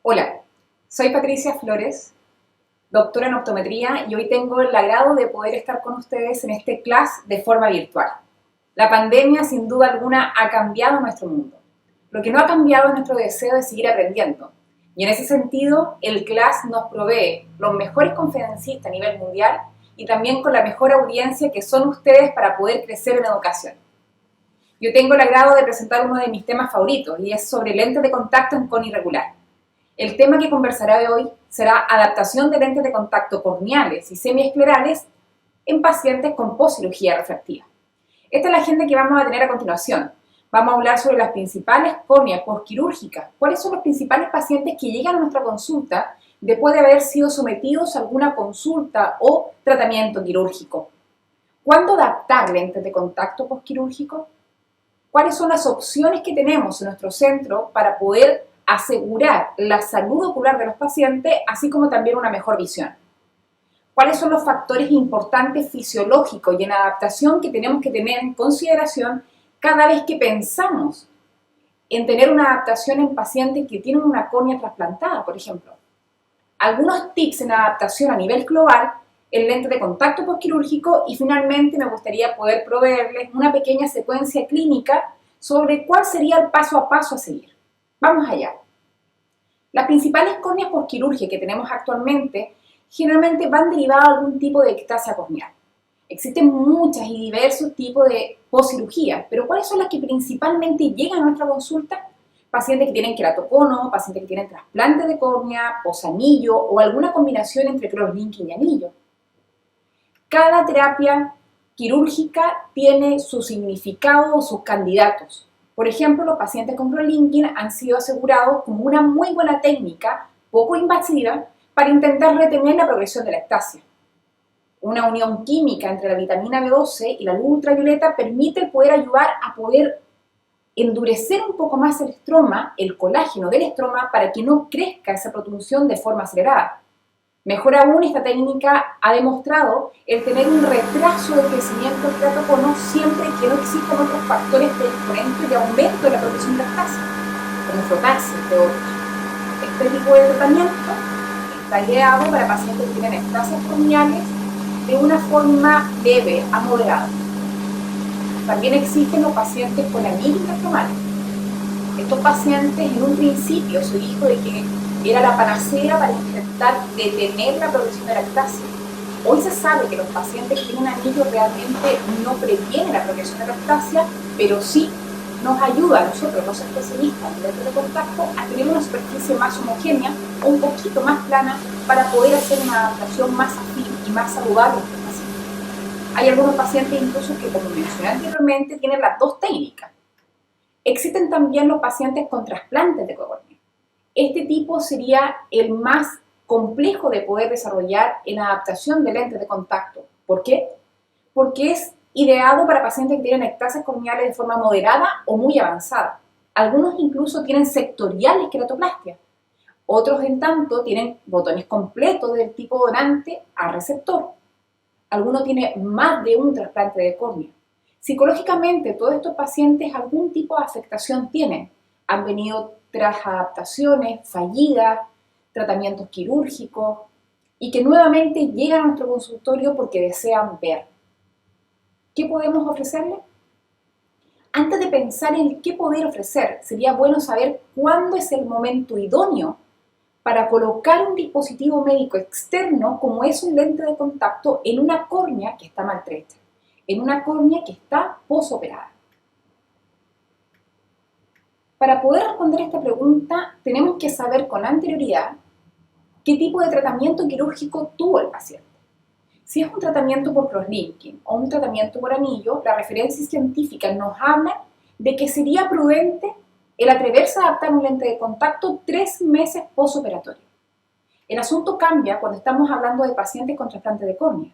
Hola, soy Patricia Flores, doctora en optometría y hoy tengo el agrado de poder estar con ustedes en este class de forma virtual. La pandemia sin duda alguna ha cambiado nuestro mundo. Lo que no ha cambiado es nuestro deseo de seguir aprendiendo. Y en ese sentido, el class nos provee los mejores conferencistas a nivel mundial y también con la mejor audiencia que son ustedes para poder crecer en educación. Yo tengo el agrado de presentar uno de mis temas favoritos y es sobre lentes de contacto en cono irregular. El tema que conversaré hoy será adaptación de lentes de contacto corneales y semiesclerales en pacientes con poscirugía refractiva. Esta es la agenda que vamos a tener a continuación. Vamos a hablar sobre las principales córneas posquirúrgicas, cuáles son los principales pacientes que llegan a nuestra consulta después de haber sido sometidos a alguna consulta o tratamiento quirúrgico. ¿Cuándo adaptar lentes de contacto posquirúrgico? ¿Cuáles son las opciones que tenemos en nuestro centro para poder asegurar la salud ocular de los pacientes, así como también una mejor visión? ¿Cuáles son los factores importantes fisiológicos y en adaptación que tenemos que tener en consideración cada vez que pensamos en tener una adaptación en pacientes que tienen una córnea trasplantada, por ejemplo? Algunos tips en adaptación a nivel global en lente de contacto posquirúrgico y finalmente me gustaría poder proveerles una pequeña secuencia clínica sobre cuál sería el paso a paso a seguir. Vamos allá. Las principales córneas posquirúrgicas que tenemos actualmente generalmente van derivadas de algún tipo de ectasia corneal. Existen muchas y diversos tipos de poscirugía, pero ¿cuáles son las que principalmente llegan a nuestra consulta? Pacientes que tienen queratocono, pacientes que tienen trasplante de córnea, posanillo o alguna combinación entre cross-linking y anillo. Cada terapia quirúrgica tiene su significado o sus candidatos. Por ejemplo, los pacientes con cross-linking han sido asegurados como una muy buena técnica, poco invasiva, para intentar retener la progresión de la ectasia. Una unión química entre la vitamina B12 y la luz ultravioleta permite poder ayudar a poder endurecer un poco más el estroma, el colágeno del estroma, para que no crezca esa protusión de forma acelerada. Mejor aún, esta técnica ha demostrado el tener un retraso de crecimiento del queratocono siempre que no existan otros factores predisponentes de aumento de la producción de ectasia, como frotarse, entre otros. Este tipo de tratamiento está ideado para pacientes que tienen ectasias corneales de una forma leve a moderada. También existen los pacientes con anillos intrastromales. Estos pacientes en un principio se dijo de que era la panacea para intentar detener la progresión de la ectasia. Hoy se sabe que los pacientes que tienen anillos realmente no previenen la progresión de la ectasia, pero sí nos ayuda a nosotros, los especialistas en lentes de contacto, a tener una superficie más homogénea o un poquito más plana para poder hacer una adaptación más afín y más saludable en estos pacientes. Hay algunos pacientes incluso que, como mencioné anteriormente, tienen las dos técnicas. Existen también los pacientes con trasplantes de córnea. Este tipo sería el más complejo de poder desarrollar en adaptación de lentes de contacto. ¿Por qué? Porque es ideado para pacientes que tienen ectasias corneales de forma moderada o muy avanzada. Algunos incluso tienen sectoriales queratoplastia. Otros, en tanto, tienen botones completos del tipo donante a receptor. Algunos tienen más de un trasplante de córnea. Psicológicamente, todos estos pacientes algún tipo de afectación tienen. Han venido tras adaptaciones fallidas, tratamientos quirúrgicos y que nuevamente llegan a nuestro consultorio porque desean ver. ¿Qué podemos ofrecerle? Antes de pensar en qué poder ofrecer, sería bueno saber cuándo es el momento idóneo para colocar un dispositivo médico externo como es un lente de contacto en una córnea que está maltrecha, en una córnea que está posoperada. Para poder responder a esta pregunta, tenemos que saber con anterioridad qué tipo de tratamiento quirúrgico tuvo el paciente. Si es un tratamiento por cross-linking o un tratamiento por anillo, las referencias científicas nos hablan de que sería prudente el atreverse a adaptar un lente de contacto 3 meses postoperatorio. El asunto cambia cuando estamos hablando de pacientes con trasplante de córnea,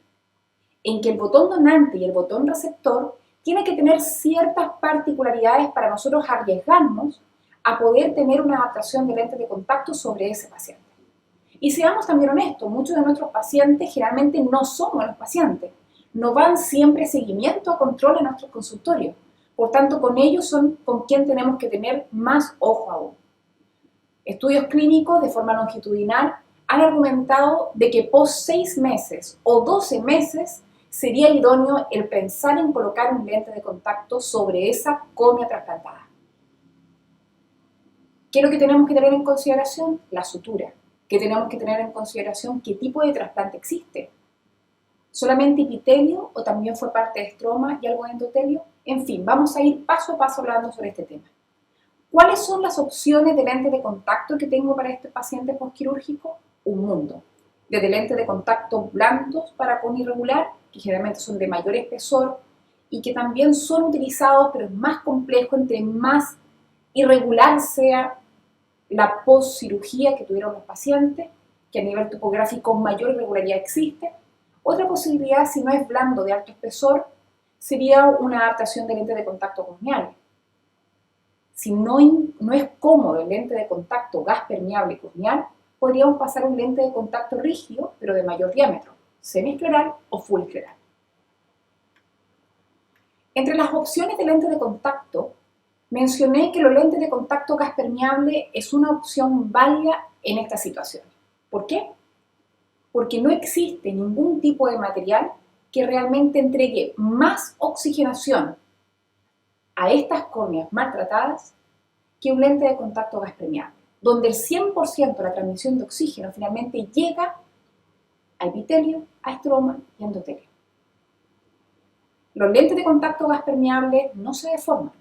en que el botón donante y el botón receptor tiene que tener ciertas particularidades para nosotros arriesgarnos a poder tener una adaptación de lentes de contacto sobre ese paciente. Y seamos también honestos, muchos de nuestros pacientes generalmente no son buenos pacientes, no van siempre seguimiento a control en nuestros consultorios, por tanto con ellos son con quien tenemos que tener más ojo aún. Estudios clínicos de forma longitudinal han argumentado de que post 6 meses o 12 meses sería idóneo el pensar en colocar un lente de contacto sobre esa córnea trasplantada. ¿Qué es lo que tenemos que tener en consideración? La sutura. ¿Qué tenemos que tener en consideración? ¿Qué tipo de trasplante existe? ¿Solamente epitelio o también fue parte de estroma y algo de endotelio? En fin, vamos a ir paso a paso hablando sobre este tema. ¿Cuáles son las opciones de lente de contacto que tengo para este paciente postquirúrgico? Un mundo. Desde lentes de contacto blandos para córnea irregular, que generalmente son de mayor espesor y que también son utilizados, pero es más complejo entre más irregular sea la postcirugía que tuvieron los pacientes, que a nivel topográfico mayor irregularidad existe. Otra posibilidad, si no es blando de alto espesor, sería una adaptación de lente de contacto corneal. Si no es cómodo el lente de contacto gas permeable corneal, podríamos pasar a un lente de contacto rígido, pero de mayor diámetro, semiescleral o full escleral. Entre las opciones de lente de contacto, mencioné que los lentes de contacto gas permeable es una opción válida en esta situación. ¿Por qué? Porque no existe ningún tipo de material que realmente entregue más oxigenación a estas córneas maltratadas que un lente de contacto gas permeable, donde el 100% de la transmisión de oxígeno finalmente llega a epitelio, a estroma y a endotelio. Los lentes de contacto gas permeable no se deforman.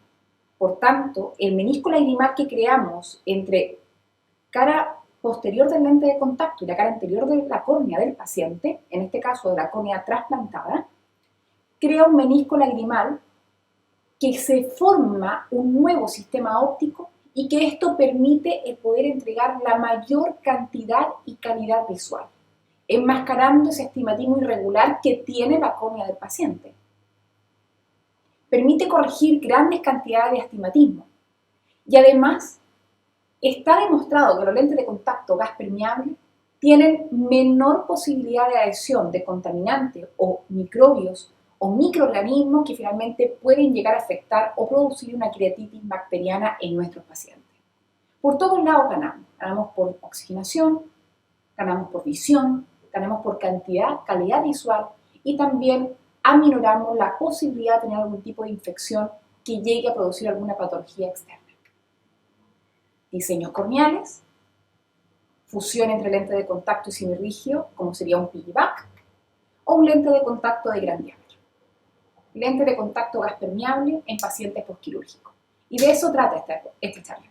Por tanto, el menisco lagrimal que creamos entre cara posterior del lente de contacto y la cara anterior de la córnea del paciente, en este caso de la córnea trasplantada, crea un menisco lagrimal que se forma un nuevo sistema óptico y que esto permite el poder entregar la mayor cantidad y calidad visual, enmascarando ese astigmatismo irregular que tiene la córnea del paciente. Permite corregir grandes cantidades de astigmatismo y además está demostrado que los lentes de contacto gas permeable tienen menor posibilidad de adhesión de contaminantes o microbios o microorganismos que finalmente pueden llegar a afectar o producir una queratitis bacteriana en nuestros pacientes. Por todos lados ganamos. Ganamos por oxigenación, ganamos por visión, ganamos por cantidad, calidad visual y también aminoramos la posibilidad de tener algún tipo de infección que llegue a producir alguna patología externa. Diseños corneales, fusión entre lente de contacto y semirrígido, como sería un piggyback, o un lente de contacto de gran diámetro. Lente de contacto gas permeable en pacientes postquirúrgicos. Y de eso trata esta charla.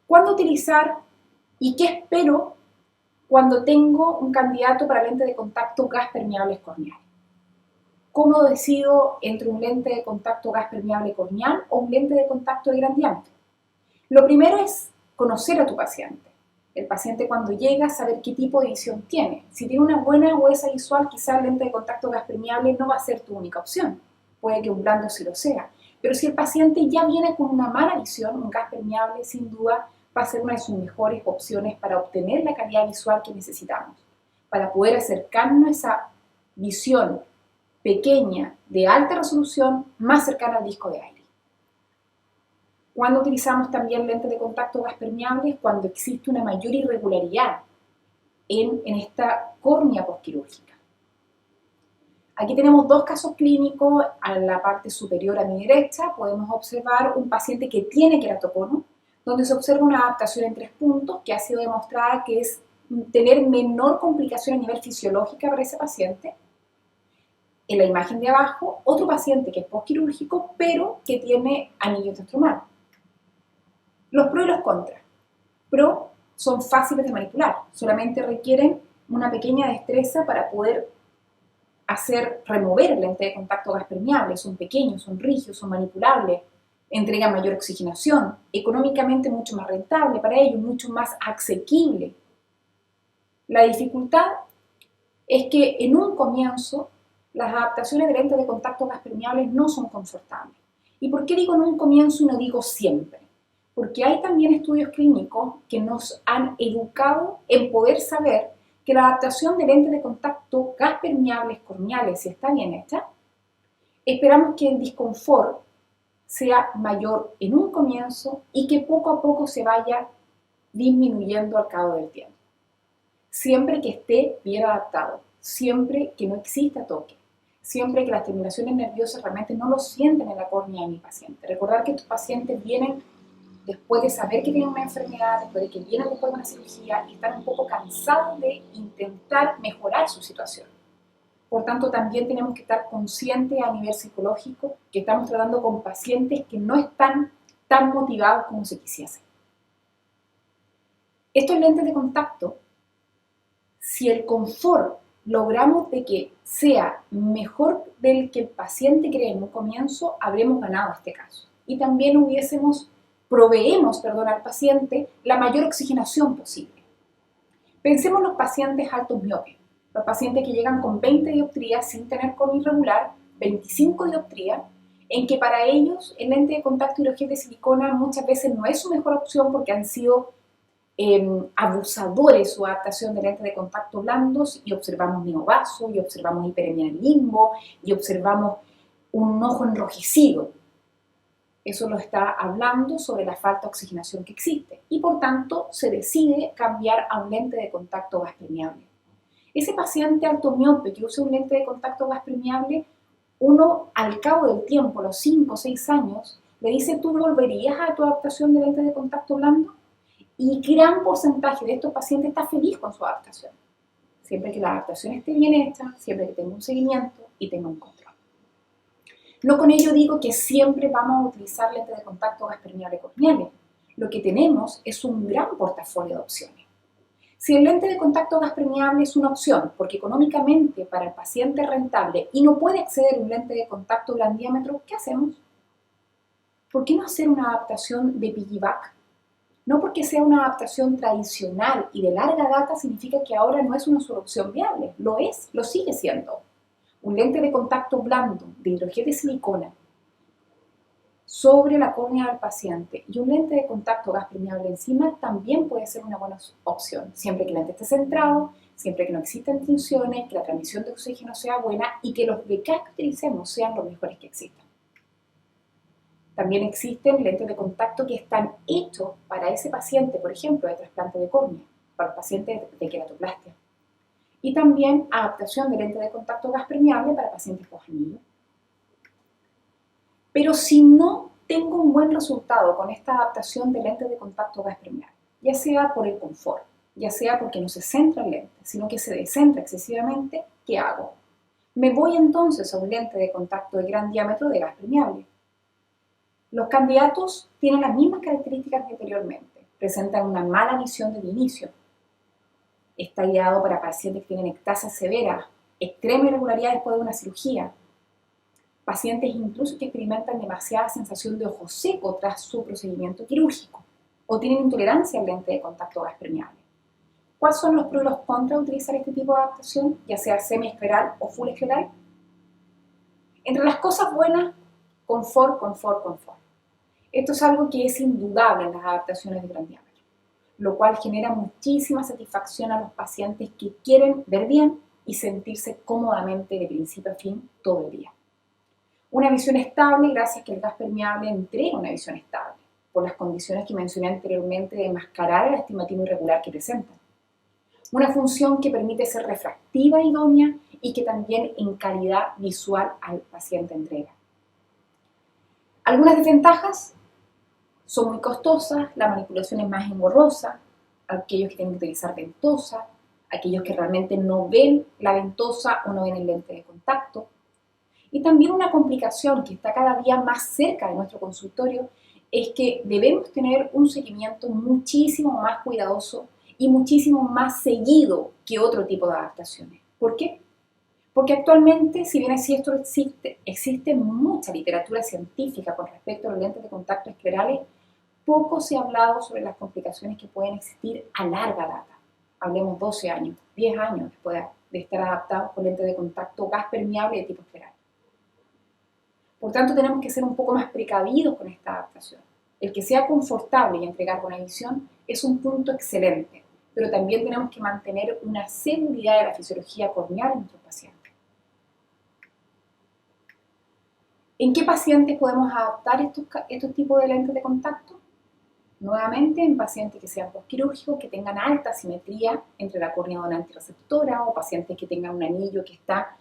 ¿Cuándo utilizar y qué espero cuando tengo un candidato para lente de contacto gas permeable corneal? ¿Cómo decido entre un lente de contacto gas permeable corneal o un lente de contacto de gran diámetro? Lo primero es conocer a tu paciente. El paciente cuando llega, saber qué tipo de visión tiene. Si tiene una buena agudeza visual, quizá el lente de contacto gas permeable no va a ser tu única opción. Puede que un blando sí lo sea. Pero si el paciente ya viene con una mala visión, un gas permeable sin duda va a ser una de sus mejores opciones para obtener la calidad visual que necesitamos, para poder acercarnos a esa visión pequeña de alta resolución más cercana al disco de aire. Cuando utilizamos también lentes de contacto gas permeables, cuando existe una mayor irregularidad en esta córnea postquirúrgica. Aquí tenemos dos casos clínicos. A la parte superior a mi derecha podemos observar un paciente que tiene queratocono, donde se observa una adaptación en 3 puntos que ha sido demostrada que es tener menor complicación a nivel fisiológica para ese paciente. En la imagen de abajo, otro paciente que es postquirúrgico, pero que tiene anillo estromal. Los pros y los contras. Pro son fáciles de manipular, solamente requieren una pequeña destreza para poder remover el lente de contacto gas permeable. Son pequeños, son rígidos, son manipulables, entregan mayor oxigenación, económicamente mucho más rentable para ellos, mucho más asequible. La dificultad es que en un comienzo las adaptaciones de lentes de contacto gas permeables no son confortables. ¿Y por qué digo en un comienzo y no digo siempre? Porque hay también estudios clínicos que nos han educado en poder saber que la adaptación de lentes de contacto gas permeables corneales, si está bien hecha, esperamos que el disconfort sea mayor en un comienzo y que poco a poco se vaya disminuyendo al cabo del tiempo. Siempre que esté bien adaptado, siempre que no exista toque, siempre que las terminaciones nerviosas realmente no lo sienten en la córnea de mi paciente. Recordar que estos pacientes vienen después de saber que tienen una enfermedad, después de que vienen después de una cirugía y están un poco cansados de intentar mejorar su situación. Por tanto, también tenemos que estar conscientes a nivel psicológico que estamos tratando con pacientes que no están tan motivados como se quisiese. Estos lentes de contacto, si el confort logramos de que sea mejor del que el paciente cree en un comienzo, habremos ganado este caso. Y también proveemos al paciente la mayor oxigenación posible. Pensemos en los pacientes altos miopes, los pacientes que llegan con 20 dioptrías sin tener córnea irregular, 25 dioptrías, en que para ellos el lente de contacto hidrogel de silicona muchas veces no es su mejor opción porque han sido abusadores su adaptación de lentes de contacto blandos y observamos neovaso, y observamos hiperemia en el limbo, y observamos un ojo enrojecido. Eso lo está hablando sobre la falta de oxigenación que existe y por tanto se decide cambiar a un lente de contacto gas permeable. Ese paciente altomiope que usa un lente de contacto gas permeable, uno al cabo del tiempo, a los 5 o 6 años, le dice: ¿tú volverías a tu adaptación de lente de contacto blando? Y gran porcentaje de estos pacientes está feliz con su adaptación. Siempre que la adaptación esté bien hecha, siempre que tenga un seguimiento y tenga un control. No con ello digo que siempre vamos a utilizar lentes de contacto gas permeable corneales. Lo que tenemos es un gran portafolio de opciones. Si el lente de contacto gas permeable es una opción, porque económicamente para el paciente es rentable y no puede acceder a un lente de contacto gran diámetro, ¿qué hacemos? ¿Por qué no hacer una adaptación de piggyback? No porque sea una adaptación tradicional y de larga data significa que ahora no es una solución viable. Lo es, lo sigue siendo. Un lente de contacto blando de hidrogel de silicona sobre la córnea del paciente y un lente de contacto gas permeable encima también puede ser una buena opción, siempre que el lente esté centrado, siempre que no existan tensiones, que la transmisión de oxígeno sea buena y que los BK que utilicemos sean los mejores que existan. También existen lentes de contacto que están hechos para ese paciente, por ejemplo, de trasplante de córnea, para los pacientes de queratoplastia. Y también adaptación de lente de contacto gas permeable para pacientes post-anillo. Pero si no tengo un buen resultado con esta adaptación de lente de contacto gas permeable, ya sea por el confort, ya sea porque no se centra el lente, sino que se descentra excesivamente, ¿qué hago? Me voy entonces a un lente de contacto de gran diámetro de gas permeable. Los candidatos tienen las mismas características que anteriormente. Presentan una mala visión del inicio. Está ideado para pacientes que tienen ectasia severa, extrema irregularidad después de una cirugía, pacientes incluso que experimentan demasiada sensación de ojo seco tras su procedimiento quirúrgico o tienen intolerancia al lente de contacto gas permeable. ¿Cuáles son los pros y los contras de utilizar este tipo de adaptación, ya sea semiescleral o full escleral? Entre las cosas buenas, confort, confort, confort. Esto es algo que es indudable en las adaptaciones de gran diámetro, lo cual genera muchísima satisfacción a los pacientes que quieren ver bien y sentirse cómodamente de principio a fin todo el día. Una visión estable gracias a que el gas permeable entrega una visión estable, por las condiciones que mencioné anteriormente de enmascarar el astigmatismo irregular que presentan. Una función que permite ser refractiva e idónea y que también en calidad visual al paciente entrega. Algunas desventajas: son muy costosas, la manipulación es más engorrosa, aquellos que tienen que utilizar ventosa, aquellos que realmente no ven la ventosa o no ven el lente de contacto. Y también una complicación que está cada día más cerca de nuestro consultorio es que debemos tener un seguimiento muchísimo más cuidadoso y muchísimo más seguido que otro tipo de adaptaciones. ¿Por qué? Porque actualmente, si bien es cierto, existe mucha literatura científica con respecto a los lentes de contacto esclerales, poco se ha hablado sobre las complicaciones que pueden existir a larga data. Hablemos 12 años, 10 años después de estar adaptados con lentes de contacto gas permeable de tipo escleral. Por tanto, tenemos que ser un poco más precavidos con esta adaptación. El que sea confortable y entregar buena visión es un punto excelente, pero también tenemos que mantener una seguridad de la fisiología corneal en nuestros pacientes. ¿En qué pacientes podemos adaptar estos tipos de lentes de contacto? Nuevamente, en pacientes que sean posquirúrgicos, que tengan alta simetría entre la córnea donante y receptora, o pacientes que tengan un anillo que está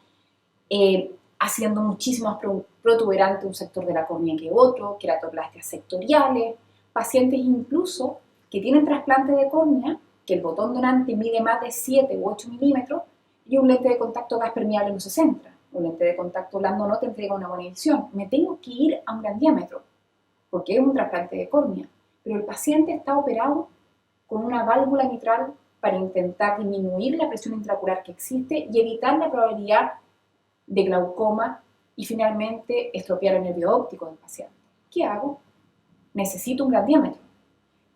haciendo muchísimo más protuberante un sector de la córnea que otro, queratoplastias sectoriales, pacientes incluso que tienen trasplante de córnea, que el botón donante mide más de 7 u 8 milímetros y un lente de contacto gas permeable no se centra. Un lente de contacto blando no te entrega una buena visión. Me tengo que ir a un gran diámetro, porque es un trasplante de córnea, pero el paciente está operado con una válvula mitral para intentar disminuir la presión intraocular que existe y evitar la probabilidad de glaucoma y finalmente estropear el nervio óptico del paciente. ¿Qué hago? Necesito un gran diámetro,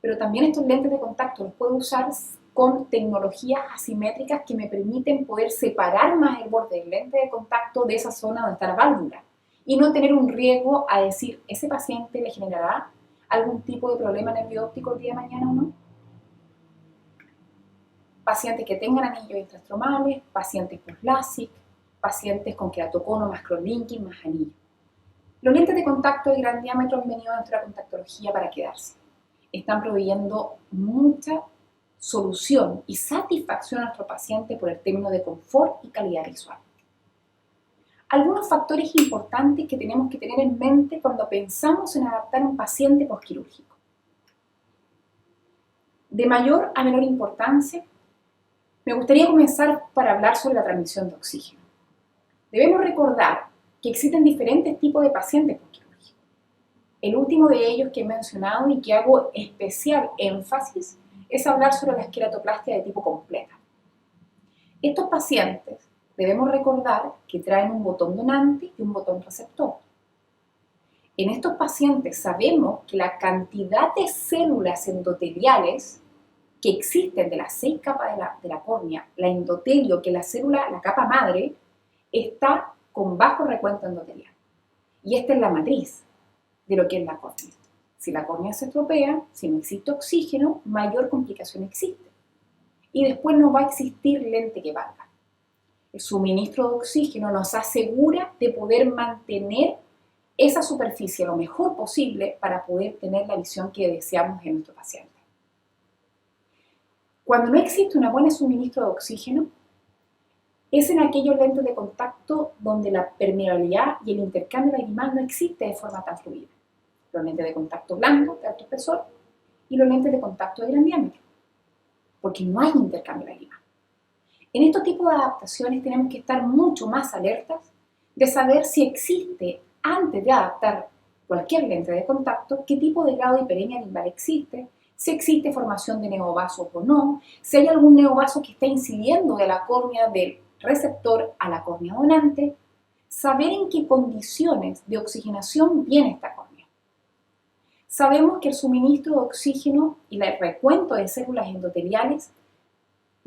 pero también estos lentes de contacto los puedo usar con tecnologías asimétricas que me permiten poder separar más el borde del lente de contacto de esa zona donde está la válvula y no tener un riesgo a decir, ¿ese paciente le generará algún tipo de problema nervio óptico el día de mañana o no? Pacientes que tengan anillos intraestromales, pacientes con LASIK, pacientes con queratocono más crosslinking más anillo. Los lentes de contacto de gran diámetro han venido dentro de la contactología para quedarse. Están proveyendo mucha solución y satisfacción a nuestro paciente por el término de confort y calidad visual. Algunos factores importantes que tenemos que tener en mente cuando pensamos en adaptar a un paciente posquirúrgico. De mayor a menor importancia, me gustaría comenzar para hablar sobre la transmisión de oxígeno. Debemos recordar que existen diferentes tipos de pacientes posquirúrgicos. El último de ellos que he mencionado y que hago especial énfasis es hablar sobre la esqueletoplastia de tipo completa. Estos pacientes debemos recordar que traen un botón donante y un botón receptor. En estos pacientes sabemos que la cantidad de células endoteliales que existen de las 6 capas de la córnea, la endotelio, que la célula, la capa madre, está con bajo recuento endotelial. Y esta es la matriz de lo que es la córnea. Si la córnea se estropea, si no existe oxígeno, mayor complicación existe. Y después no va a existir lente que valga. El suministro de oxígeno nos asegura de poder mantener esa superficie lo mejor posible para poder tener la visión que deseamos en nuestro paciente. Cuando no existe un buen suministro de oxígeno, es en aquellos lentes de contacto donde la permeabilidad y el intercambio lagrimal no existe de forma tan fluida. Los lentes de contacto blando de alto espesor y los lentes de contacto de gran diámetro, porque no hay intercambio lagrimal. En estos tipos de adaptaciones tenemos que estar mucho más alertas de saber si existe, antes de adaptar cualquier lente de contacto, qué tipo de grado de hiperemia limbal existe, si existe formación de neovasos o no, si hay algún neovaso que está incidiendo de la córnea del receptor a la córnea donante, saber en qué condiciones de oxigenación viene esta córnea. Sabemos que el suministro de oxígeno y el recuento de células endoteliales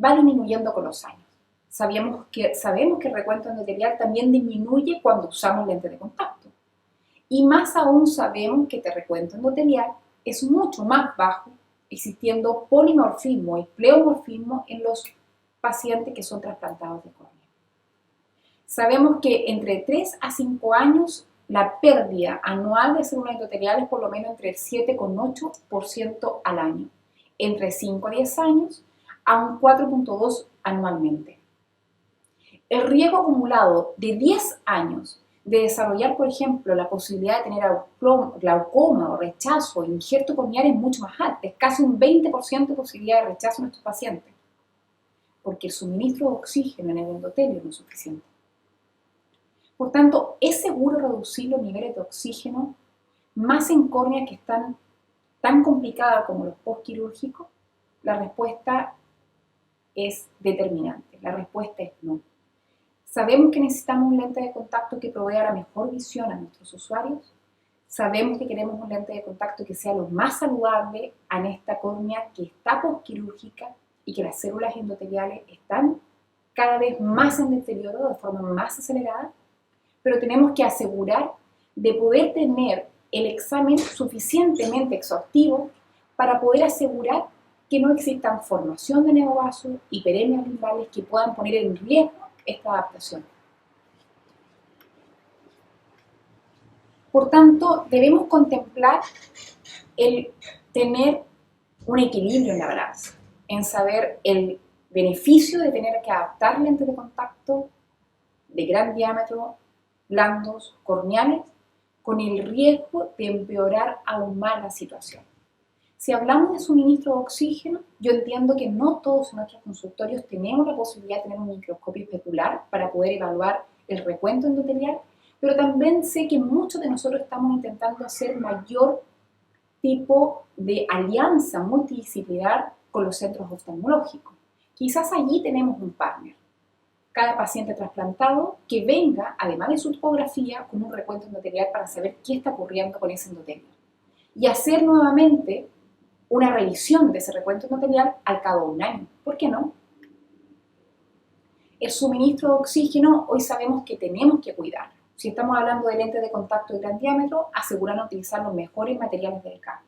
va disminuyendo con los años. Sabemos que el recuento endotelial también disminuye cuando usamos lentes de contacto. Y más aún sabemos que este recuento endotelial es mucho más bajo, existiendo polimorfismo y pleomorfismo en los pacientes que son trasplantados de córnea. Sabemos que entre 3 a 5 años la pérdida anual de células endoteliales es por lo menos entre el 7,8% al año. Entre 5 a 10 años a un 4,2% anualmente. El riesgo acumulado de 10 años de desarrollar, por ejemplo, la posibilidad de tener glaucoma o rechazo o injerto corneal es mucho más alto, es casi un 20% de posibilidad de rechazo en estos pacientes, porque el suministro de oxígeno en el endotelio no es suficiente. Por tanto, ¿es seguro reducir los niveles de oxígeno más en córneas que están tan complicadas como los postquirúrgicos? La respuesta es determinante, la respuesta es no. Sabemos que necesitamos un lente de contacto que provea la mejor visión a nuestros usuarios. Sabemos que queremos un lente de contacto que sea lo más saludable en esta córnea que está postquirúrgica y que las células endoteliales están cada vez más en deterioro de forma más acelerada, pero tenemos que asegurar de poder tener el examen suficientemente exhaustivo para poder asegurar que no existan formación de neovasos, hiperemias limbales que puedan poner en riesgo esta adaptación. Por tanto, debemos contemplar el tener un equilibrio en la balanza, en saber el beneficio de tener que adaptar lentes de contacto de gran diámetro, blandos, corneales, con el riesgo de empeorar aún más la situación. Si hablamos de suministro de oxígeno, yo entiendo que no todos en nuestros consultorios tenemos la posibilidad de tener un microscopio especular para poder evaluar el recuento endotelial, pero también sé que muchos de nosotros estamos intentando hacer mayor tipo de alianza multidisciplinar con los centros oftalmológicos. Quizás allí tenemos un partner. Cada paciente trasplantado que venga, además de su topografía, con un recuento endotelial para saber qué está ocurriendo con ese endotelio. Y hacer nuevamente una revisión de ese recuento endotelial al cabo de un año. ¿Por qué no? El suministro de oxígeno hoy sabemos que tenemos que cuidarlo. Si estamos hablando de lentes de contacto de gran diámetro, asegurar utilizar los mejores materiales del campo,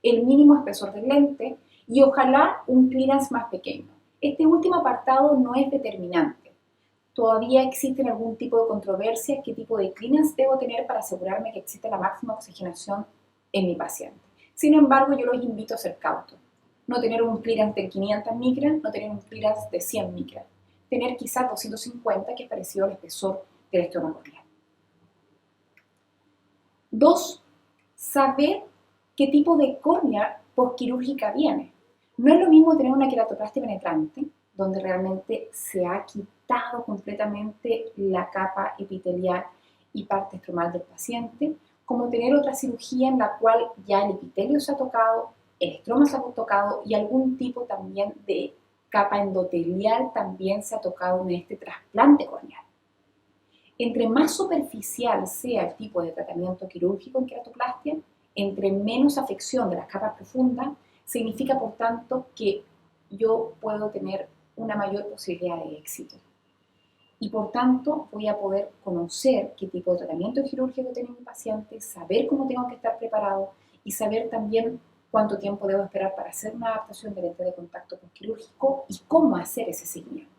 el mínimo espesor del lente y ojalá un clearance más pequeño. Este último apartado no es determinante. Todavía existen algún tipo de controversia, qué tipo de clearance debo tener para asegurarme que existe la máxima oxigenación en mi paciente. Sin embargo, yo los invito a ser cautos. No tener un clearance de 500 micras, no tener un clearance de 100 micras. Tener quizás 250, que es parecido al espesor del esternón corneal. 2. Saber qué tipo de córnea postquirúrgica viene. No es lo mismo tener una queratoplastia penetrante, donde realmente se ha quitado completamente la capa epitelial y parte estromal del paciente, como tener otra cirugía en la cual ya el epitelio se ha tocado, el estroma se ha tocado y algún tipo también de capa endotelial también se ha tocado en este trasplante corneal. Entre más superficial sea el tipo de tratamiento quirúrgico en queratoplastia, entre menos afección de las capas profundas, significa por tanto que yo puedo tener una mayor posibilidad de éxito. Y por tanto voy a poder conocer qué tipo de tratamiento quirúrgico tiene mi paciente, saber cómo tengo que estar preparado y saber también cuánto tiempo debo esperar para hacer una adaptación de lente de contacto postquirúrgico y cómo hacer ese seguimiento.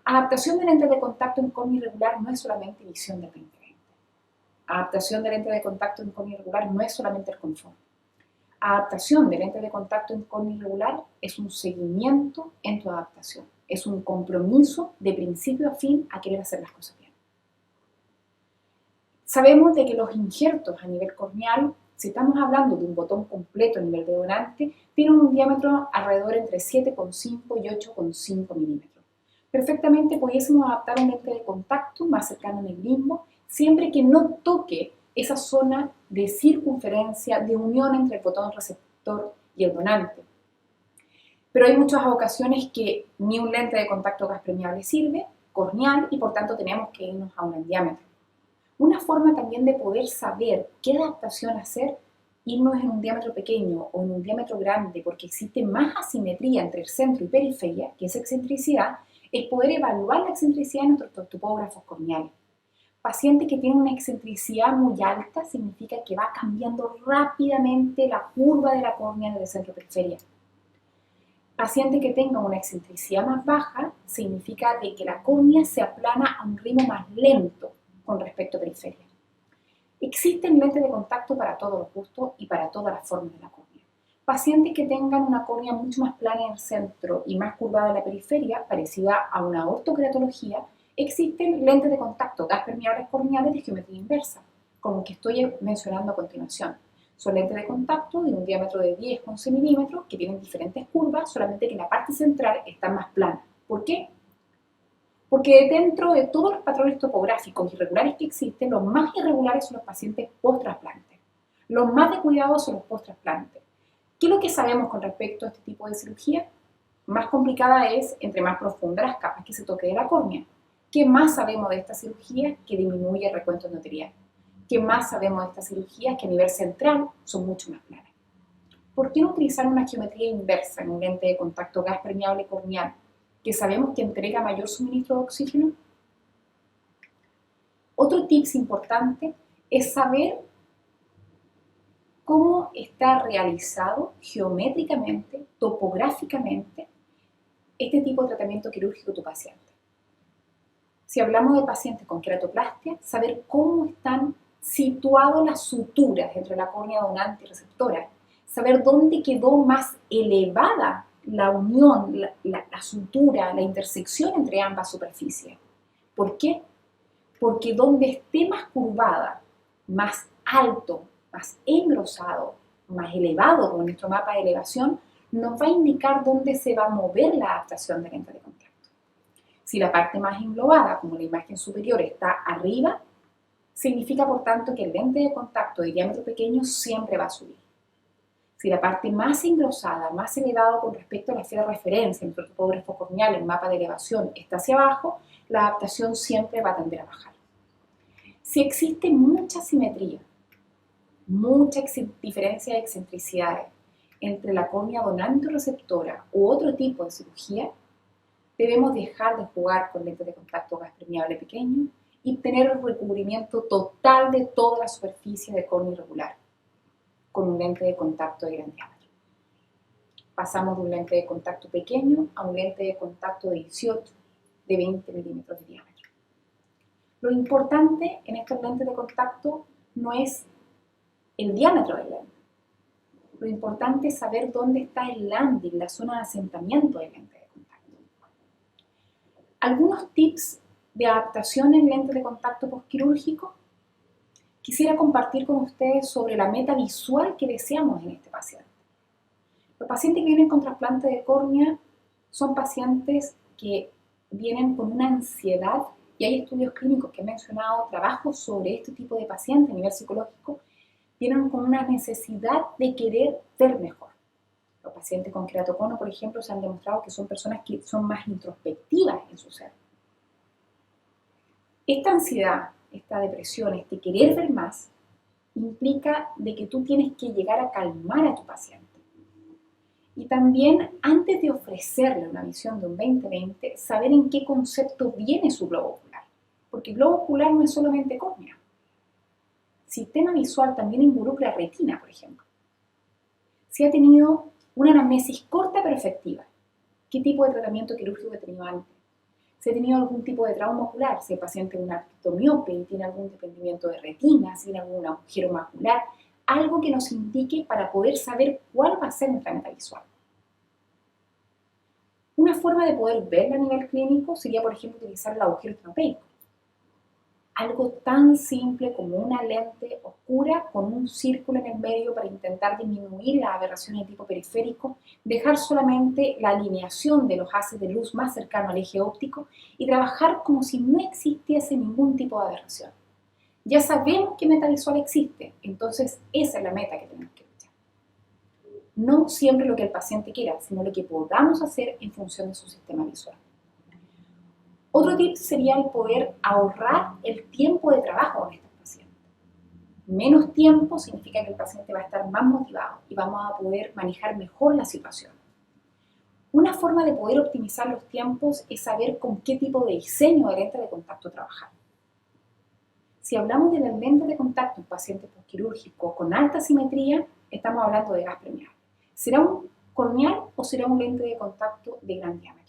Adaptación de lente de contacto en córnea irregular no es solamente visión del 20/20. Adaptación de lente de contacto en córnea irregular no es solamente el confort. Adaptación de lente de contacto en córnea irregular es un seguimiento en tu adaptación. Es un compromiso de principio a fin a querer hacer las cosas bien. Sabemos de que los injertos a nivel corneal, si estamos hablando de un botón completo a nivel de donante, tienen un diámetro alrededor entre 7,5 y 8,5 milímetros. Perfectamente pudiésemos adaptar un lente de contacto más cercano en el limbo, siempre que no toque esa zona de circunferencia, de unión entre el botón receptor y el donante. Pero hay muchas ocasiones que ni un lente de contacto gas permeable sirve, corneal, y por tanto tenemos que irnos a un gran diámetro. Una forma también de poder saber qué adaptación hacer, irnos en un diámetro pequeño o en un diámetro grande, porque existe más asimetría entre el centro y periferia, que es excentricidad, es poder evaluar la excentricidad de nuestros topógrafos corneales. Paciente que tiene una excentricidad muy alta significa que va cambiando rápidamente la curva de la córnea desde centro a periferia. Paciente que tenga una excentricidad más baja significa de que la córnea se aplana a un ritmo más lento con respecto a periferia. Existen lentes de contacto para todos los gustos y para todas las formas de la córnea. Pacientes que tengan una córnea mucho más plana en el centro y más curvada en la periferia, parecida a una ortoqueratología, existen lentes de contacto gas permeables corneales de geometría inversa, como que estoy mencionando a continuación. Son lentes de contacto de un diámetro de 10-11 milímetros que tienen diferentes curvas, solamente que la parte central está más plana. ¿Por qué? Porque dentro de todos los patrones topográficos irregulares que existen, los más irregulares son los pacientes post-trasplante. Los más de cuidado son los post-trasplante. ¿Qué es lo que sabemos con respecto a este tipo de cirugía? Más complicada es entre más profundas las capas que se toque de la córnea. ¿Qué más sabemos de esta cirugía? Que disminuye el recuento endotelial. ¿Qué más sabemos de esta cirugía? Que a nivel central son mucho más planas. ¿Por qué no utilizar una geometría inversa en un lente de contacto gas permeable corneal que sabemos que entrega mayor suministro de oxígeno? Otro tips importante es saber cómo está realizado geométricamente, topográficamente, este tipo de tratamiento quirúrgico de tu paciente. Si hablamos de pacientes con queratoplastia, saber cómo están situado las suturas entre la córnea donante y receptora, saber dónde quedó más elevada la unión, la sutura, la intersección entre ambas superficies. ¿Por qué? Porque donde esté más curvada, más alto, más engrosado, más elevado con nuestro mapa de elevación, nos va a indicar dónde se va a mover la adaptación del lente de contacto. Si la parte más englobada, como la imagen superior, está arriba, significa por tanto que el lente de contacto de diámetro pequeño siempre va a subir. Si la parte más engrosada, más elevada con respecto a la esfera de referencia, nuestro topógrafo corneal, el mapa de elevación, está hacia abajo, la adaptación siempre va a tender a bajar. Si existe mucha simetría, mucha diferencia de excentricidades entre la córnea donante o receptora u otro tipo de cirugía, debemos dejar de jugar con lentes de contacto gas permeable pequeño y obtener el recubrimiento total de toda la superficie de córnea irregular con un lente de contacto de gran diámetro. Pasamos de un lente de contacto pequeño a un lente de contacto de 18, de 20 milímetros de diámetro. Lo importante en estos lentes de contacto no es el diámetro del lente. Lo importante es saber dónde está el landing, la zona de asentamiento del lente de contacto. Algunos tips de adaptación en lente de contacto postquirúrgico. Quisiera compartir con ustedes sobre la meta visual que deseamos en este paciente. Los pacientes que vienen con trasplante de córnea son pacientes que vienen con una ansiedad, y hay estudios clínicos que he mencionado, trabajos sobre este tipo de pacientes a nivel psicológico, vienen con una necesidad de querer ver mejor. Los pacientes con queratocono, por ejemplo, se han demostrado que son personas que son más introspectivas en su ser. Esta ansiedad, esta depresión, este querer ver más, implica de que tú tienes que llegar a calmar a tu paciente. Y también, antes de ofrecerle una visión de un 20/20, saber en qué concepto viene su globo ocular. Porque el globo ocular no es solamente córnea. Sistema visual también involucra retina, por ejemplo. Si ha tenido una anamnesis corta pero efectiva, ¿qué tipo de tratamiento quirúrgico ha tenido antes? Si ha tenido algún tipo de trauma ocular, si el paciente es un actomiope y tiene algún desprendimiento de retina, si tiene algún agujero macular, algo que nos indique para poder saber cuál va a ser nuestra meta visual. Una forma de poder verla a nivel clínico sería, por ejemplo, utilizar el agujero estropeico. Algo tan simple como una lente oscura con un círculo en el medio para intentar disminuir las aberraciones de tipo periférico, dejar solamente la alineación de los haces de luz más cercano al eje óptico y trabajar como si no existiese ningún tipo de aberración. Ya sabemos que meta visual existe, entonces esa es la meta que tenemos que luchar. No siempre lo que el paciente quiera, sino lo que podamos hacer en función de su sistema visual. Otro tip sería el poder ahorrar el tiempo de trabajo con estos pacientes. Menos tiempo significa que el paciente va a estar más motivado y vamos a poder manejar mejor la situación. Una forma de poder optimizar los tiempos es saber con qué tipo de diseño de lente de contacto trabajar. Si hablamos de la lente de contacto en pacientes postquirúrgicos con alta simetría, estamos hablando de gas permeable. ¿Será un corneal o será un lente de contacto de gran diámetro?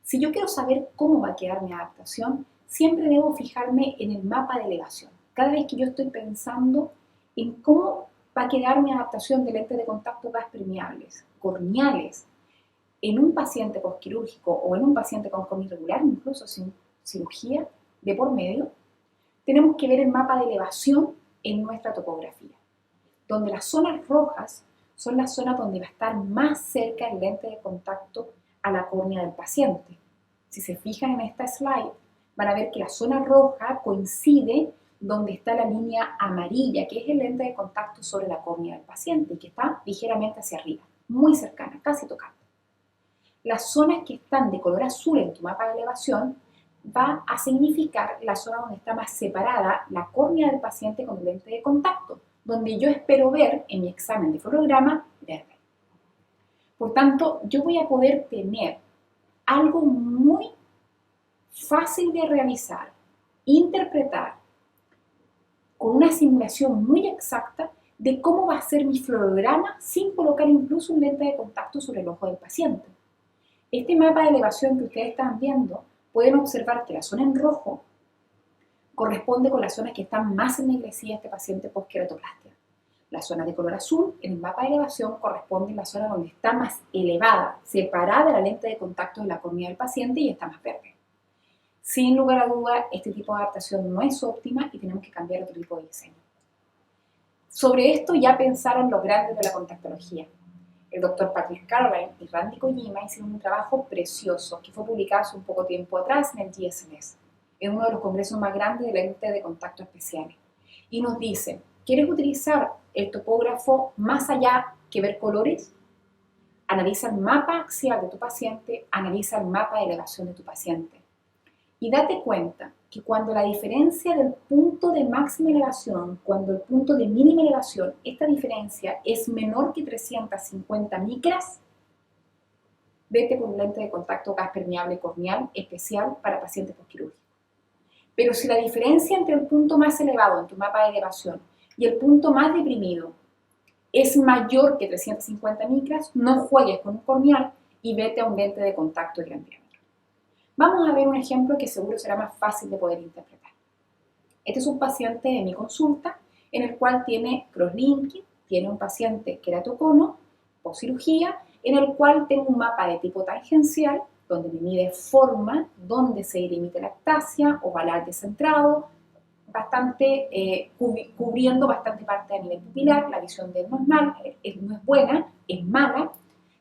Si yo quiero saber cómo va a quedar mi adaptación, siempre debo fijarme en el mapa de elevación. Cada vez que yo estoy pensando en cómo va a quedar mi adaptación de lentes de contacto gas permeables, corneales, en un paciente postquirúrgico o en un paciente con córnea irregular, incluso sin cirugía de por medio, tenemos que ver el mapa de elevación en nuestra topografía, donde las zonas rojas son las zonas donde va a estar más cerca el lente de contacto a la córnea del paciente. Si se fijan en esta slide, van a ver que la zona roja coincide donde está la línea amarilla, que es el lente de contacto sobre la córnea del paciente y que está ligeramente hacia arriba, muy cercana, casi tocando. Las zonas que están de color azul en tu mapa de elevación va a significar la zona donde está más separada la córnea del paciente con el lente de contacto, donde yo espero ver en mi examen de fluorograma verde. Por tanto, yo voy a poder tener algo muy fácil de realizar, interpretar, con una simulación muy exacta de cómo va a ser mi fluorograma sin colocar incluso un lente de contacto sobre el ojo del paciente. Este mapa de elevación que ustedes están viendo, pueden observar que la zona en rojo corresponde con las zonas que están más ennegrecidas de este paciente post-queratoplastia. La zona de color azul en el mapa de elevación corresponde a la zona donde está más elevada, separada de la lente de contacto de la córnea del paciente y está más verde. Sin lugar a duda, este tipo de adaptación no es óptima y tenemos que cambiar otro tipo de diseño. Sobre esto ya pensaron los grandes de la contactología. El doctor Patrick Caroline y Randy Kojima hicieron un trabajo precioso que fue publicado hace un poco tiempo atrás en el GSMS, en uno de los congresos más grandes de lentes de contacto especiales. Y nos dicen, ¿quieres utilizar el topógrafo más allá que ver colores? Analiza el mapa axial de tu paciente, analiza el mapa de elevación de tu paciente. Y date cuenta que cuando la diferencia del punto de máxima elevación, cuando el punto de mínima elevación, esta diferencia es menor que 350 micras, vete por un lente de contacto gas permeable corneal especial para pacientes postquirúrgicos. Pero si la diferencia entre el punto más elevado en tu mapa de elevación y el punto más deprimido es mayor que 350 micras, no juegues con un corneal y vete a un lente de contacto de gran diámetro. Vamos a ver un ejemplo que seguro será más fácil de poder interpretar. Este es un paciente de mi consulta en el cual tiene crosslinking, tiene un paciente queratocono, postcirugía, en el cual tengo un mapa de tipo tangencial, donde me mide forma, donde se delimita la ectasia, ovalar descentrado, cubriendo bastante parte a nivel pupilar. La visión de él no es buena, es mala,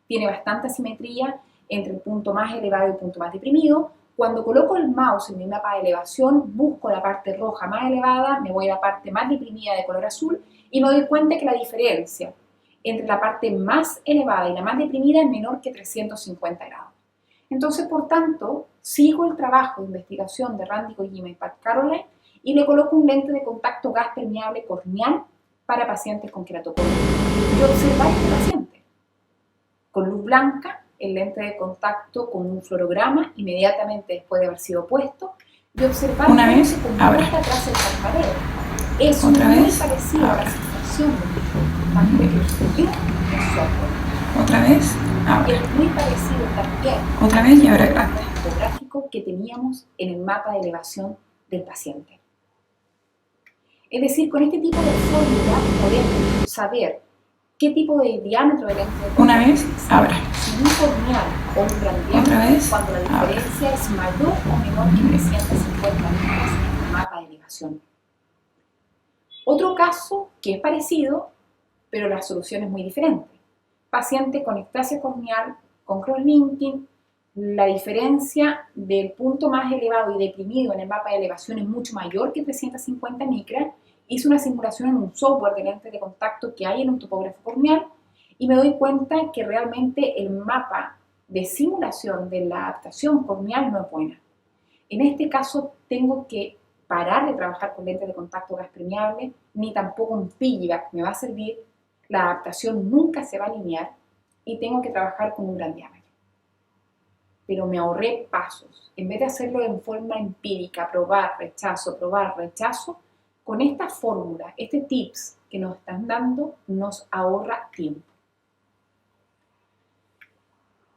tiene bastante asimetría entre el punto más elevado y el punto más deprimido. Cuando coloco el mouse en mi mapa de elevación, busco la parte roja más elevada, me voy a la parte más deprimida de color azul y me doy cuenta que la diferencia entre la parte más elevada y la más deprimida es menor que 350 grados. Entonces, por tanto, sigo el trabajo de investigación de Randy Kojima y Pat Caroline y le coloco un lente de contacto gas permeable corneal para pacientes con queratocono. Y observar a este paciente con luz blanca, el lente de contacto con un fluorograma inmediatamente después de haber sido puesto y observar una cómo vez, se comporta atrás del parpadeo. Es otra muy vez, parecido a la sensación de que sucedió en software. otra vez, ahora, Es muy parecido también otra vez y ahora al grande. topográfico que teníamos en el mapa de elevación del paciente. Es decir, con este tipo de fórmula podemos saber qué tipo de diámetro de lente de contacto Una vez, ahora, si un corneal o un gran diámetro, otra vez, cuando la ahora. diferencia es mayor o menor que 350 micras en el mapa de elevación. Otro caso que es parecido, pero la solución es muy diferente. Paciente con ectasia corneal, con crosslinking, la diferencia del punto más elevado y deprimido en el mapa de elevación es mucho mayor que 350 micras. Hice una simulación en un software de lentes de contacto que hay en un topógrafo corneal y me doy cuenta que realmente el mapa de simulación de la adaptación corneal no es buena. En este caso tengo que parar de trabajar con lentes de contacto gas permeable, ni tampoco un piggyback me va a servir, la adaptación nunca se va a alinear y tengo que trabajar con un gran diámetro. Pero me ahorré pasos. En vez de hacerlo en forma empírica, probar, rechazo, con esta fórmula, este tips que nos están dando, nos ahorra tiempo.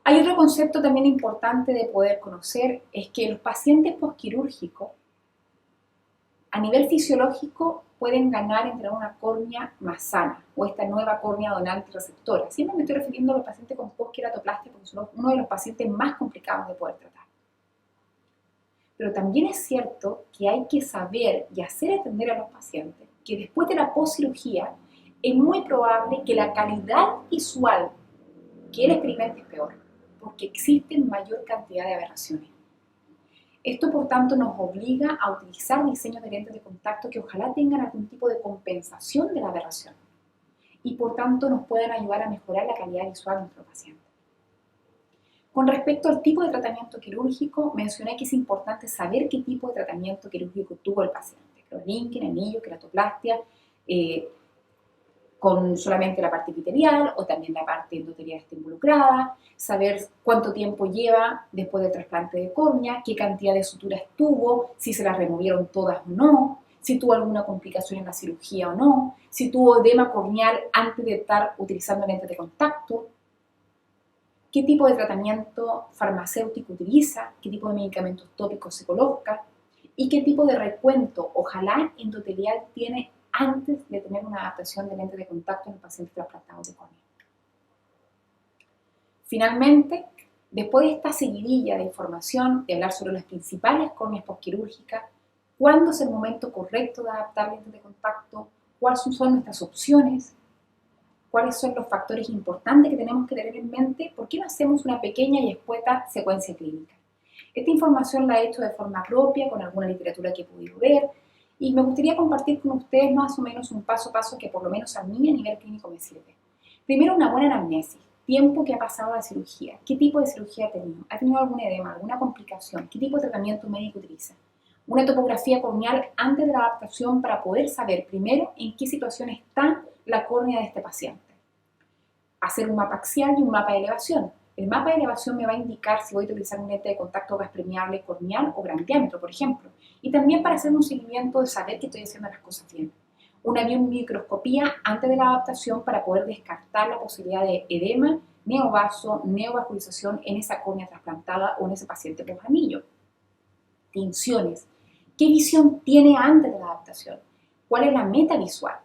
Hay otro concepto también importante de poder conocer, es que los pacientes postquirúrgicos, a nivel fisiológico, pueden ganar entre una córnea más sana o esta nueva córnea donante receptora. Siempre me estoy refiriendo a los pacientes con postqueratoplastia porque son uno de los pacientes más complicados de poder tratar. Pero también es cierto que hay que saber y hacer entender a los pacientes que después de la postcirugía es muy probable que la calidad visual que él experimente es peor, porque existen mayor cantidad de aberraciones. Esto, por tanto, nos obliga a utilizar diseños de lentes de contacto que ojalá tengan algún tipo de compensación de la aberración y, por tanto, nos puedan ayudar a mejorar la calidad visual de nuestro paciente. Con respecto al tipo de tratamiento quirúrgico, mencioné que es importante saber qué tipo de tratamiento quirúrgico tuvo el paciente. Crosslinking, anillo, queratoplastia, con solamente la parte epitelial o también la parte endotelial está involucrada, saber cuánto tiempo lleva después del trasplante de córnea, qué cantidad de suturas tuvo, si se las removieron todas o no, si tuvo alguna complicación en la cirugía o no, si tuvo edema corneal antes de estar utilizando lentes de contacto, qué tipo de tratamiento farmacéutico utiliza, qué tipo de medicamentos tópicos se coloca y qué tipo de recuento, ojalá endotelial, tiene antes de tener una adaptación de lente de contacto en el paciente trasplantado de córnea. Finalmente, después de esta seguidilla de información, de hablar sobre las principales córneas postquirúrgicas, cuándo es el momento correcto de adaptar lentes de contacto, cuáles son nuestras opciones, cuáles son los factores importantes que tenemos que tener en mente, ¿por qué no hacemos una pequeña y escueta secuencia clínica? Esta información la he hecho de forma propia, con alguna literatura que he podido ver, y me gustaría compartir con ustedes más o menos un paso a paso que por lo menos a mí a nivel clínico me sirve. Primero, una buena anamnesis, tiempo que ha pasado la cirugía, qué tipo de cirugía ha tenido algún edema, alguna complicación, qué tipo de tratamiento médico utiliza. Una topografía corneal antes de la adaptación para poder saber primero en qué situación está la córnea de este paciente. Hacer un mapa axial y un mapa de elevación. El mapa de elevación me va a indicar si voy a utilizar un lente de contacto gas permeable corneal o gran diámetro, por ejemplo. Y también para hacer un seguimiento de saber que estoy haciendo las cosas bien. Una biomicroscopía antes de la adaptación para poder descartar la posibilidad de edema, neovaso, neovascularización en esa córnea trasplantada o en ese paciente post anillo. Tinciones. ¿Qué visión tiene antes de la adaptación? ¿Cuál es la meta visual?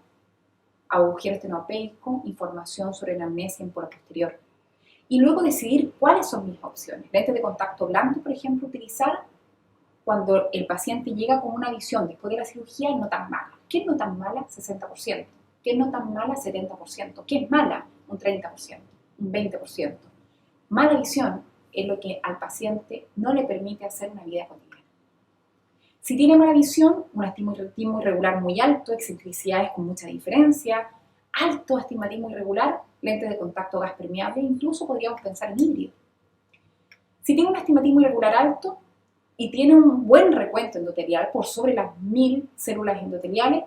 Agujero estenopeico, información sobre la amnesia en polo posterior. Y luego decidir cuáles son mis opciones. Lentes de contacto blando, por ejemplo, utilizar cuando el paciente llega con una visión después de la cirugía no tan mala. ¿Qué es no tan mala? 60%. ¿Qué es no tan mala? 70%. ¿Qué es mala? Un 30%, un 20%. Mala visión es lo que al paciente no le permite hacer una vida cotidiana. Si tiene mala visión, un astigmatismo irregular muy alto, excentricidades con mucha diferencia, alto astigmatismo irregular, lentes de contacto gas permeable, incluso podríamos pensar en híbrido. Si tiene un astigmatismo irregular alto y tiene un buen recuento endotelial por sobre las 1000 células endoteliales,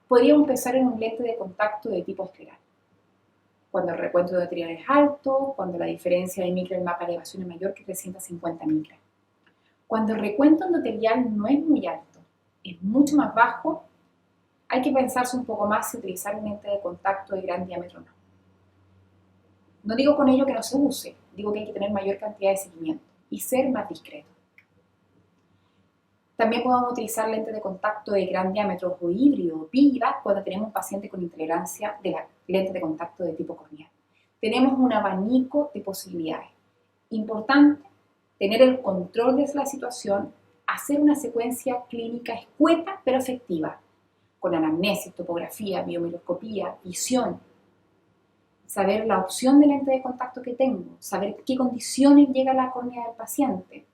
podríamos pensar en un lente de contacto de tipo escleral. Cuando el recuento endotelial es alto, cuando la diferencia de micra y mapa de elevación es mayor que 350 micras. Cuando el recuento endotelial no es muy alto, es mucho más bajo, hay que pensarse un poco más si utilizar un lente de contacto de gran diámetro o no. No digo con ello que no se use, digo que hay que tener mayor cantidad de seguimiento y ser más discreto. También podemos utilizar lentes de contacto de gran diámetro o híbrido o PIVA cuando tenemos un paciente con intolerancia de la lente de contacto de tipo corneal. Tenemos un abanico de posibilidades. Importante tener el control de la situación, hacer una secuencia clínica escueta pero efectiva, con anamnesis, topografía, biomicroscopía, visión, saber la opción de lente de contacto que tengo, saber qué condiciones llega a la córnea del paciente,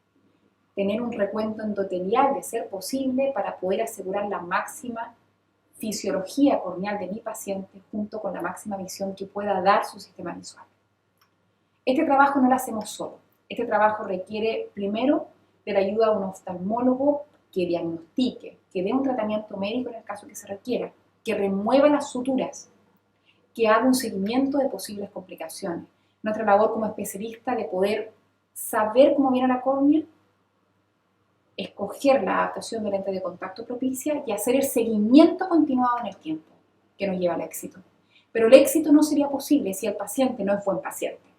tener un recuento endotelial de ser posible para poder asegurar la máxima fisiología corneal de mi paciente junto con la máxima visión que pueda dar su sistema visual. Este trabajo no lo hacemos solo. Este trabajo requiere primero de la ayuda de un oftalmólogo que diagnostique, que dé un tratamiento médico en el caso que se requiera, que remueva las suturas, que haga un seguimiento de posibles complicaciones. Nuestra labor como especialista de poder saber cómo viene la córnea, escoger la adaptación de lente de contacto propicia y hacer el seguimiento continuado en el tiempo, que nos lleva al éxito. Pero el éxito no sería posible si el paciente no es buen paciente.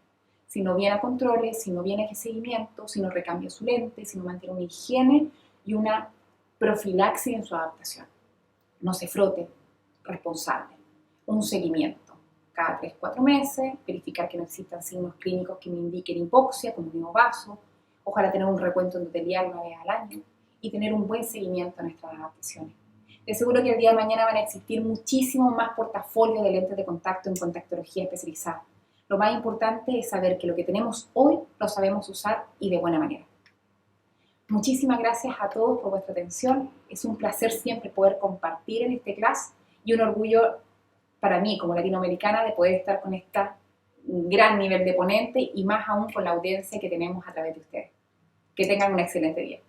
Si no viene a controles, si no viene a seguimiento, si no recambia su lente, si no mantiene una higiene y una profilaxis en su adaptación. No se frote, responsable. Un seguimiento. Cada 3-4 meses, verificar que no existan signos clínicos que me indiquen hipoxia, como neovaso, ojalá tener un recuento endotelial una vez al año y tener un buen seguimiento a nuestras adaptaciones. De seguro que el día de mañana van a existir muchísimo más portafolios de lentes de contacto en contactología especializada. Lo más importante es saber que lo que tenemos hoy lo sabemos usar y de buena manera. Muchísimas gracias a todos por vuestra atención. Es un placer siempre poder compartir en este clase y un orgullo para mí como latinoamericana de poder estar con este gran nivel de ponente y más aún con la audiencia que tenemos a través de ustedes. Que tengan un excelente día.